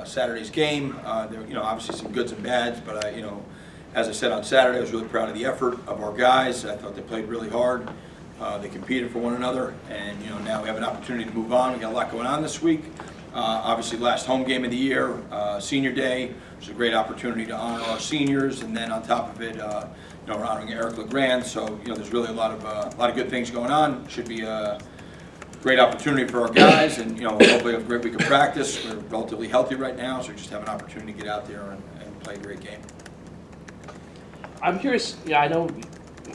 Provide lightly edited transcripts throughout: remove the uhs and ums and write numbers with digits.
Saturday's game. There, obviously some goods and bads, but as I said on Saturday, I was really proud of the effort of our guys. I thought they played really hard. They competed for one another, and now we have an opportunity to move on. We got a lot going on this week. Obviously, last home game of the year, Senior Day. It was a great opportunity to honor our seniors, and then on top of it, we're honoring Eric LeGrand. So there's really a lot of good things going on. Should be a great opportunity for our guys, and hopefully have a great week of practice. We're relatively healthy right now, so we just have an opportunity to get out there and play a great game. I'm curious. I don't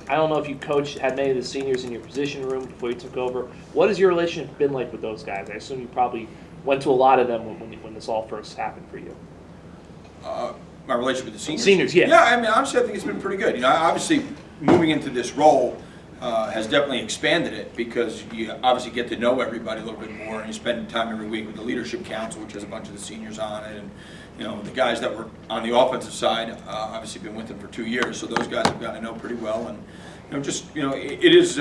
know if you had many of the seniors in your position room before you took over. What has your relationship been like with those guys? I assume you probably went to a lot of them when this all first happened for you. My relationship with the seniors? Seniors, yeah. Yeah, honestly, I think it's been pretty good. Obviously, moving into this role has definitely expanded it because you obviously get to know everybody a little bit more, and you spend time every week with the leadership council, which has a bunch of the seniors on it, and the guys that were on the offensive side, obviously been with them for 2 years, so those guys have gotten to know pretty well, and it is.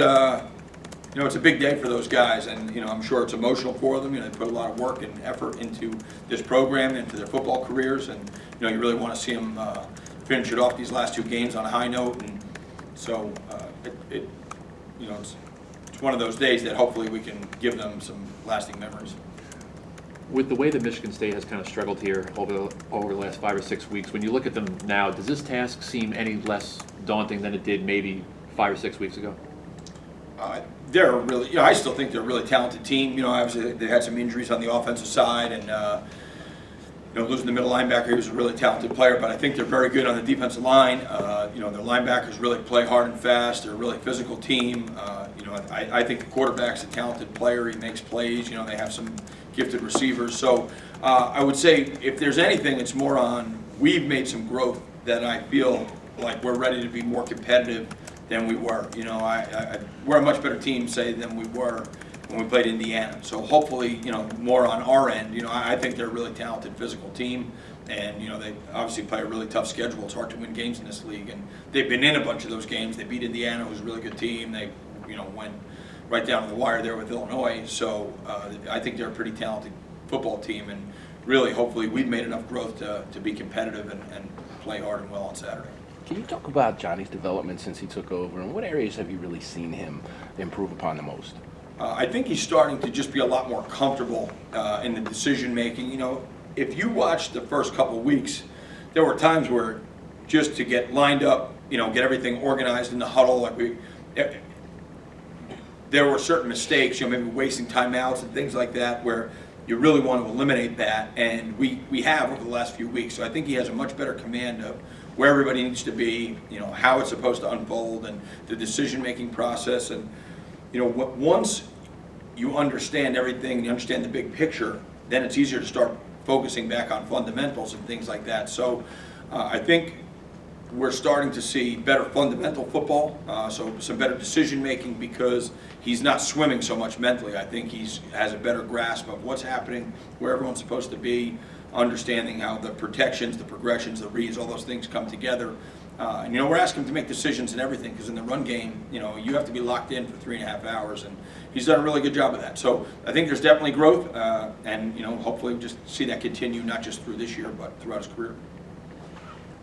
It's a big day for those guys, and I'm sure it's emotional for them. They put a lot of work and effort into this program, into their football careers, and you really want to see them finish it off these last 2 games on a high note. And so it's one of those days that hopefully we can give them some lasting memories. With the way that Michigan State has kind of struggled here over the last 5 or 6 weeks, when you look at them now, does this task seem any less daunting than it did maybe 5 or 6 weeks ago? They're really, I still think they're a really talented team. Obviously they had some injuries on the offensive side, and losing the middle linebacker, he was a really talented player. But I think they're very good on the defensive line. Their linebackers really play hard and fast. They're a really physical team. I think the quarterback's a talented player. He makes plays. They have some gifted receivers. So I would say if there's anything, it's more on we've made some growth that I feel like we're ready to be more competitive than we were. We're a much better team, say, than we were when we played Indiana. So hopefully, more on our end. I think they're a really talented physical team, and they obviously play a really tough schedule. It's hard to win games in this league, and they've been in a bunch of those games. They beat Indiana, who's a really good team. They, went right down to the wire there with Illinois. So I think they're a pretty talented football team, and really, hopefully, we've made enough growth to be competitive and play hard and well on Saturday. Can you talk about Johnny's development since he took over, and what areas have you really seen him improve upon the most? I think he's starting to just be a lot more comfortable in the decision making. If you watch the first couple weeks, there were times where just to get lined up, get everything organized in the huddle, there were certain mistakes, maybe wasting timeouts and things like that, where you really want to eliminate that, and we have over the last few weeks. So I think he has a much better command of where everybody needs to be, how it's supposed to unfold, and the decision-making process. And once you understand everything, you understand the big picture, then it's easier to start focusing back on fundamentals and things like that. So I think we're starting to see better fundamental football, so some better decision-making because he's not swimming so much mentally. I think he has a better grasp of what's happening, where everyone's supposed to be, understanding how the protections, the progressions, the reads, all those things come together. And we're asking him to make decisions and everything because in the run game, you have to be locked in for 3.5 hours, and he's done a really good job of that. So I think there's definitely growth, and hopefully we just see that continue not just through this year but throughout his career.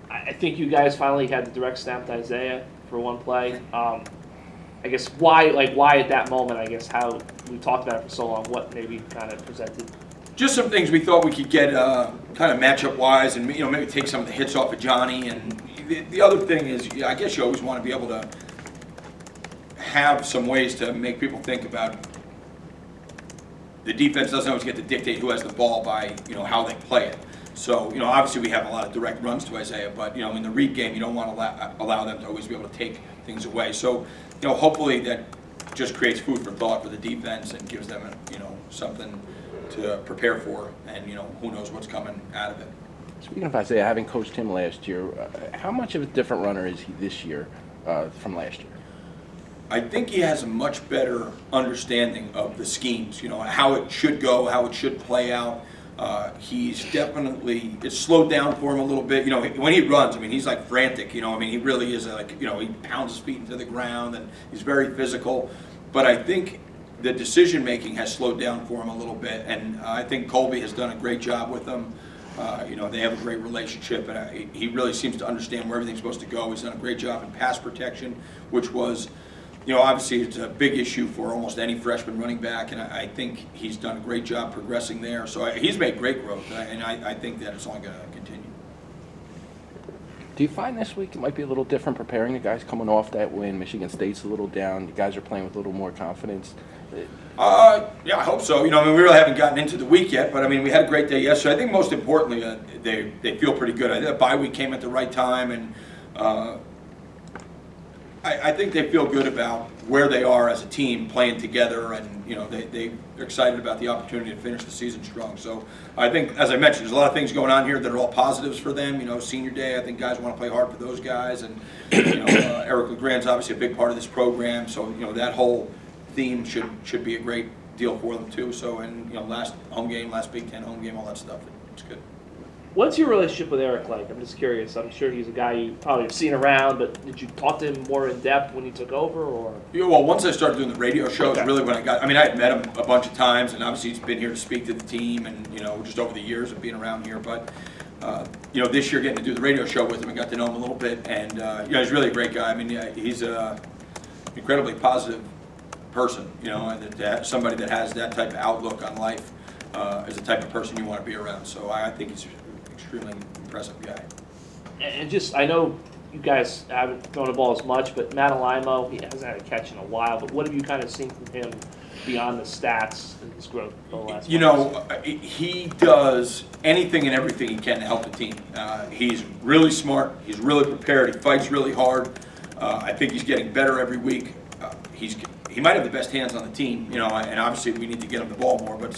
I think you guys finally had the direct snap to Isaiah for one play. I guess why at that moment? I guess how we talked about it for so long. What maybe kind of presented. Just some things we thought we could get kind of matchup-wise, and maybe take some of the hits off of Johnny. And the other thing is, I guess you always want to be able to have some ways to make people think about the defense doesn't always get to dictate who has the ball by how they play it. So obviously we have a lot of direct runs to Isaiah, but in the read game you don't want to allow them to always be able to take things away. So hopefully that just creates food for thought for the defense and gives them something to prepare for, and who knows what's coming out of it. Speaking of Isaiah, having coached him last year, how much of a different runner is he this year from last year? I think he has a much better understanding of the schemes, how it should go, how it should play out. He's definitely, it's slowed down for him a little bit. When he runs, he's like frantic, he really is he pounds his feet into the ground, and he's very physical. But I think the decision making has slowed down for him a little bit, and I think Colby has done a great job with him. They have a great relationship, and he really seems to understand where everything's supposed to go. He's done a great job in pass protection, which was, obviously it's a big issue for almost any freshman running back, and I think he's done a great job progressing there. So he's made great growth, and I think that it's only going to continue. Do you find this week it might be a little different preparing the guys coming off that win? Michigan State's a little down. You guys are playing with a little more confidence. Yeah, I hope so. We really haven't gotten into the week yet, but we had a great day yesterday. I think most importantly, they feel pretty good. I think the bye week came at the right time, and I think they feel good about where they are as a team playing together, and they're excited about the opportunity to finish the season strong. So I think, as I mentioned, there's a lot of things going on here that are all positives for them. Senior day, I think guys want to play hard for those guys, and Eric LeGrand's obviously a big part of this program, so that whole theme should be a great deal for them too. So, and last home game, last Big Ten home game, all that stuff, it's good. What's your relationship with Eric like? I'm just curious. I'm sure he's a guy you probably have seen around, but did you talk to him more in depth when he took over, or? Yeah, well, once I started doing the radio shows, Okay. really when I had met him a bunch of times, and obviously he's been here to speak to the team, and just over the years of being around here. But this year getting to do the radio show with him, I got to know him a little bit, and he's really a great guy. He's a incredibly positive person, and that somebody that has that type of outlook on life is the type of person you want to be around. So I think he's an extremely impressive guy. And just, I know you guys haven't thrown the ball as much, but Matt Alimo, he hasn't had a catch in a while, but what have you kind of seen from him beyond the stats and his growth over the last months? He does anything and everything he can to help the team. He's really smart. He's really prepared. He fights really hard. I think he's getting better every week. He might have the best hands on the team, and obviously we need to get him the ball more, but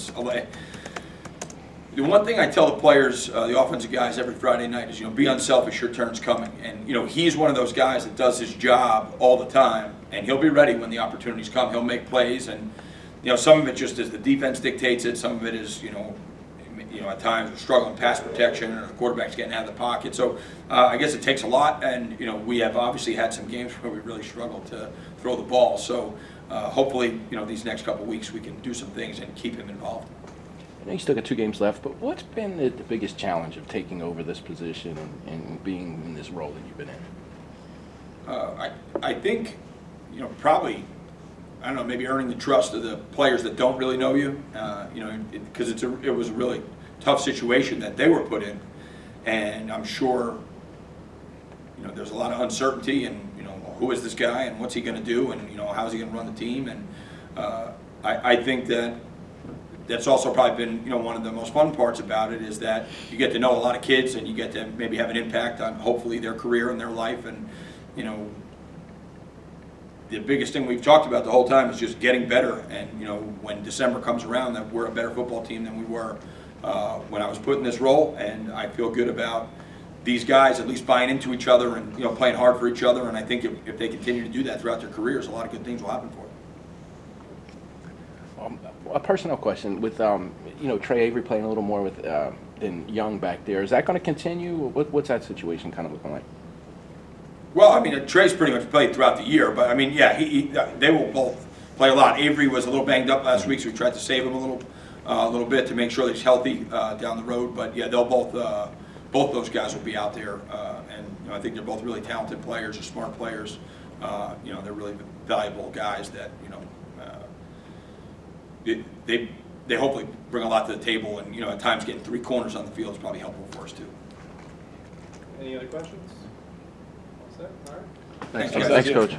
the one thing I tell the players, the offensive guys every Friday night is, be unselfish, your turn's coming. And, he's one of those guys that does his job all the time, and he'll be ready when the opportunities come. He'll make plays, and, some of it just as the defense dictates it. Some of it is, at times we're struggling pass protection, or the quarterback's getting out of the pocket. So I guess it takes a lot, and, we have obviously had some games where we really struggled to throw the ball. So hopefully, these next couple of weeks we can do some things and keep him involved. I know you still got 2 games left, but what's been the biggest challenge of taking over this position and being in this role that you've been in? I think, probably, I don't know, maybe earning the trust of the players that don't really know you, because it was a really tough situation that they were put in, and I'm sure, there's a lot of uncertainty, and who is this guy, and what's he going to do, and how's he going to run the team, and I think that's also probably been one of the most fun parts about it, is that you get to know a lot of kids, and you get to maybe have an impact on hopefully their career and their life, and the biggest thing we've talked about the whole time is just getting better, and when December comes around, that we're a better football team than we were when I was put in this role, and I feel good about these guys at least buying into each other and playing hard for each other, and I think if they continue to do that throughout their careers, a lot of good things will happen for them. A personal question with Trey Avery playing a little more with than Young back there. Is that going to continue? What's that situation kind of looking like? Well, Trey's pretty much played throughout the year, but they will both play a lot. Avery was a little banged up last week, so we tried to save him a little bit to make sure that he's healthy down the road. But yeah, they'll both those guys will be out there, and I think they're both really talented players, they're smart players. They're really valuable guys that they hopefully bring a lot to the table, and at times getting 3 corners on the field is probably helpful for us too. Any other questions? All set? All right. Thanks, Thanks, guys. Thanks, Coach.